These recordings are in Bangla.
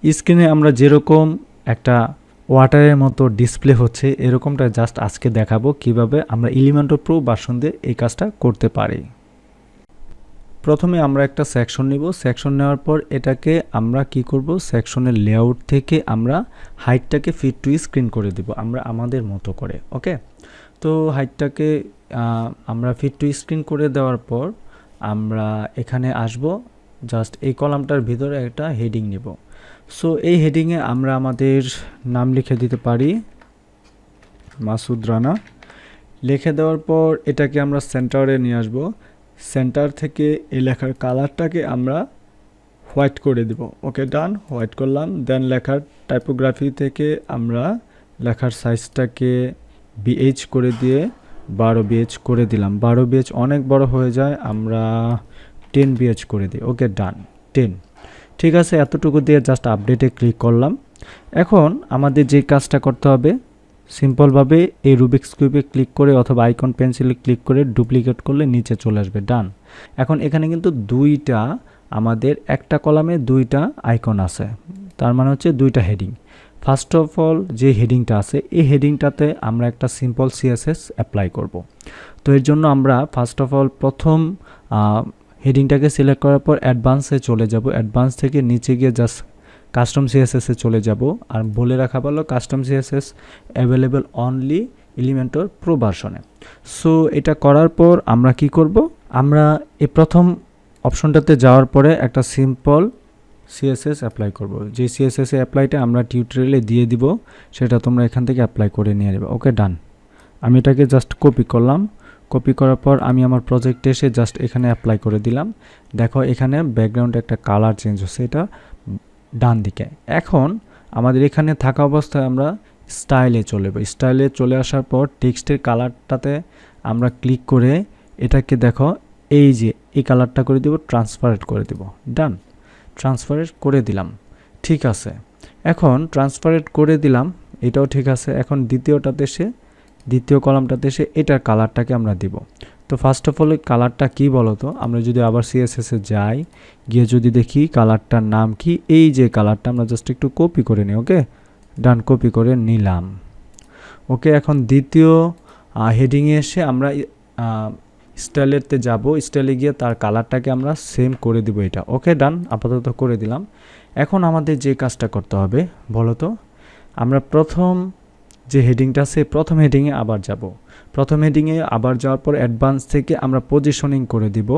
স্ক্রিনে আমরা যেরকম একটা ওয়াটারের মতো ডিসপ্লে হচ্ছে এরকমটা জাস্ট আজকে দেখাবো কিভাবে আমরা এলিমেন্টর প্রো ভার্সন দিয়ে এই কাজটা করতে পারি। প্রথমে আমরা একটা সেকশন নিব, সেকশন নেওয়ার পর এটাকে আমরা কি করব, সেকশনের লেআউট থেকে আমরা হাইটটাকে ফিট টু স্ক্রিন করে দিব আমরা আমাদের মতো করে। ওকে, তো হাইটটাকে আমরা ফিট টু স্ক্রিন করে দেওয়ার পর আমরা এখানে আসব, জাস্ট এই কলামটার ভিতরে একটা হেডিং নিব। সো এই হেডিংয়ে আমরা আমাদের নাম লিখে দিতে পারি মাসুদ রানা। লিখে দেওয়ার পর এটাকে আমরা সেন্টারে নিয়ে আসব, সেন্টার থেকে এই লেখার কালারটাকে আমরা হোয়াইট করে দেব। ওকে ডান, হোয়াইট করলাম। দেন লেখার টাইপোগ্রাফি থেকে আমরা লেখার সাইজটাকে বিএইচ করে দিয়ে 12 বিএইচ করে দিলাম। 12 বিএইচ অনেক বড় হয়ে যায়, আমরা 10 বিএইচ করে দিই। ওকে ডান, 10। ঠিক আছে, এতটুকু দিয়ে জাস্ট আপডেটে ক্লিক করলাম। এখন আমাদের যে কাজটা করতে হবে, সিম্পলভাবে এই রুবিক্স কিউবে ক্লিক করে অথবা আইকন পেন্সিলে ক্লিক করে ডুপ্লিকেট করলে নিচে চলে আসবে। ডান। এখন এখানে কিন্তু দুইটা আমাদের একটা কলামে দুইটা আইকন আছে, তার মানে হচ্ছে দুইটা হেডিং। ফার্স্ট অফ অল যে হেডিংটা আছে এই হেডিংটাতে আমরা একটা সিম্পল সিএসএস অ্যাপ্লাই করব। তো এর জন্য আমরা ফার্স্ট অফ অল প্রথম হেডিংটাকে সিলেক্ট করার পর অ্যাডভান্সে চলে যাব। অ্যাডভান্স থেকে নিচে গিয়ে জাস্ট কাস্টম সিএসএসে চলে যাব। আর বলে রাখা ভালো, custom CSS available only Elementor pro ভার্সনে। সো এটা করার পর আমরা কি করব, আমরা এই প্রথম অপশনটাতে যাওয়ার পরে একটা সিম্পল সিএসএস অ্যাপ্লাই করব। যে সিএসএস অ্যাপ্লাইটা আমরা টিউটোরিয়ালে দিয়ে দিব, সেটা তোমরা এখান থেকে অ্যাপ্লাই করে নিয়ে নেবে। ওকে ডান। আমি এটাকে জাস্ট কপি করলাম। কপি করার পর আমি আমার প্রজেক্টে এসে জাস্ট এখানে অ্যাপ্লাই করে দিলাম। দেখো এখানে ব্যাকগ্রাউন্ডে একটা কালার চেঞ্জ হচ্ছে, এটা ডান দিকে। এখন আমাদের এখানে থাকা অবস্থায় আমরা স্টাইলে চলে যাব। স্টাইলে চলে আসার পর টেক্সটের কালারটাতে আমরা ক্লিক করে এটাকে দেখো এই যে এই কালারটা করে দিব, ট্রান্সপারেন্ট করে দিব। ডান, ট্রান্সপারেন্ট করে দিলাম। ঠিক আছে, এখন ট্রান্সপারেন্ট করে দিলাম, এটাও ঠিক আছে। এখন দ্বিতীয় কলামটাতে এসে এটার কালারটাকে আমরা দিব। তো ফার্স্ট অফ অল কালারটা কি বলতো, আমরা যদি আবার সিএসএসে যাই, গিয়ে যদি দেখি কালারটার নাম কি, এই যে কালারটা আমরা জাস্ট একটু কপি করে নিই। ওকে ডান, কপি করে নিলাম। ওকে, এখন দ্বিতীয় হেডিংয়ে এসে আমরা স্টাইলেতে যাব। স্টাইলে গিয়ে তার কালারটাকে আমরা সেম করে দিব এটা। ওকে ডান, আপাতত করে দিলাম। এখন আমাদের যে কাজটা করতে হবে বলতো, আমরা প্রথম যে হেডিংটা আছে প্রথম হেডিংয়ে আবার যাব। প্রথম হেডিংয়ে আবার যাওয়ার পর অ্যাডভান্স থেকে আমরা পজিশনিং করে দিব।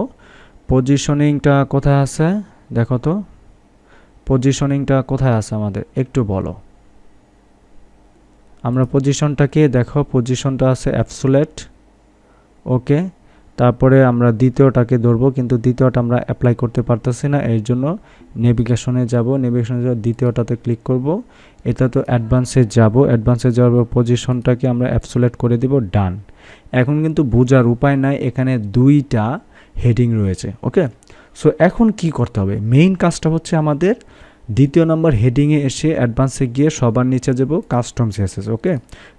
পজিশনিংটা কোথায় আছে দেখো তো, পজিশনিংটা কোথায় আছে আমাদের একটু বলো। আমরা পজিশনটাকে দেখো, পজিশনটা আছে অ্যাবসোলেট। ওকে, তারপরে আমরা দ্বিতীয়টাকে ধরবো, কিন্তু দ্বিতীয়টা আমরা অ্যাপ্লাই করতে পারতেছি না, এর জন্য নেভিগেশনে যাব। নেভিগেশনে যাওয়ার দ্বিতীয়টাতে ক্লিক করব। এটা তো অ্যাডভান্সে যাব। অ্যাডভান্সে যাওয়ার পর পজিশনটাকে আমরা অ্যাবসোলেট করে দিব। ডান। এখন কিন্তু বোঝার উপায় নাই, এখানে দুইটা হেডিং রয়েছে। ওকে, সো এখন কি করতে হবে, মেইন কাজটা হচ্ছে আমাদের দ্বিতীয় নম্বর হেডিংয়ে এসে অ্যাডভান্সে গিয়ে সবার নিচে যাব কাস্টম সিএসএস। ওকে,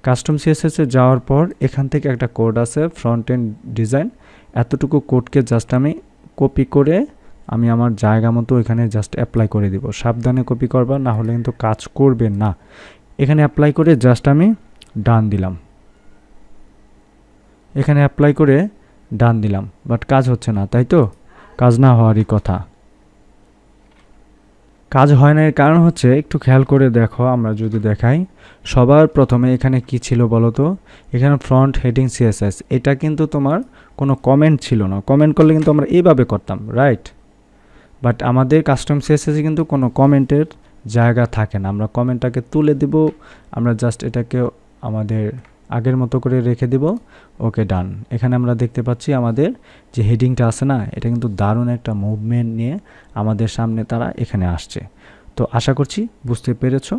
কাস্টম সিএসএসে যাওয়ার পর এখান থেকে একটা কোড আছে ফ্রন্ট এন্ড ডিজাইন, এতটুকু কোডকে জাস্ট আমি কপি করে আমি আমার জায়গা মতো এখানে জাস্ট অ্যাপ্লাই করে দিব। সাবধানে কপি করবা, না হলে কিন্তু কাজ করবে না। এখানে অ্যাপ্লাই করে জাস্ট আমি ডান দিলাম। এখানে অ্যাপ্লাই করে ডান দিলাম, বাট কাজ হচ্ছে না, তাই তো? কাজ না হওয়ারই কথা। কাজ হয় না, এর কারণ হচ্ছে একটু খেয়াল করে দেখো। আমরা যদি দেখাই, সবার প্রথমে এখানে কি ছিল বলো তো, এখানে ফ্রন্ট হেডিং সিএসএস, এটা কিন্তু তোমার কোনো কমেন্ট ছিল না। কমেন্ট করলে কিন্তু আমরা এইভাবে করতাম, রাইট? বাট আমাদের কাস্টম সিএসএসে কিন্তু কোনো কমেন্টের জায়গা থাকে না। আমরা কমেন্টটাকে তুলে দিব, আমরা জাস্ট এটাকে আমাদের আগের মতো করে রেখে দিব। ওকে ডান। এখানে আমরা দেখতে পাচ্ছি আমাদের যে হেডিংটা আছে না, এটা কিন্তু দারুণ একটা মুভমেন্ট নিয়ে আমাদের সামনে তারা এখানে আসছে। তো আশা করছি বুঝতে পেরেছো।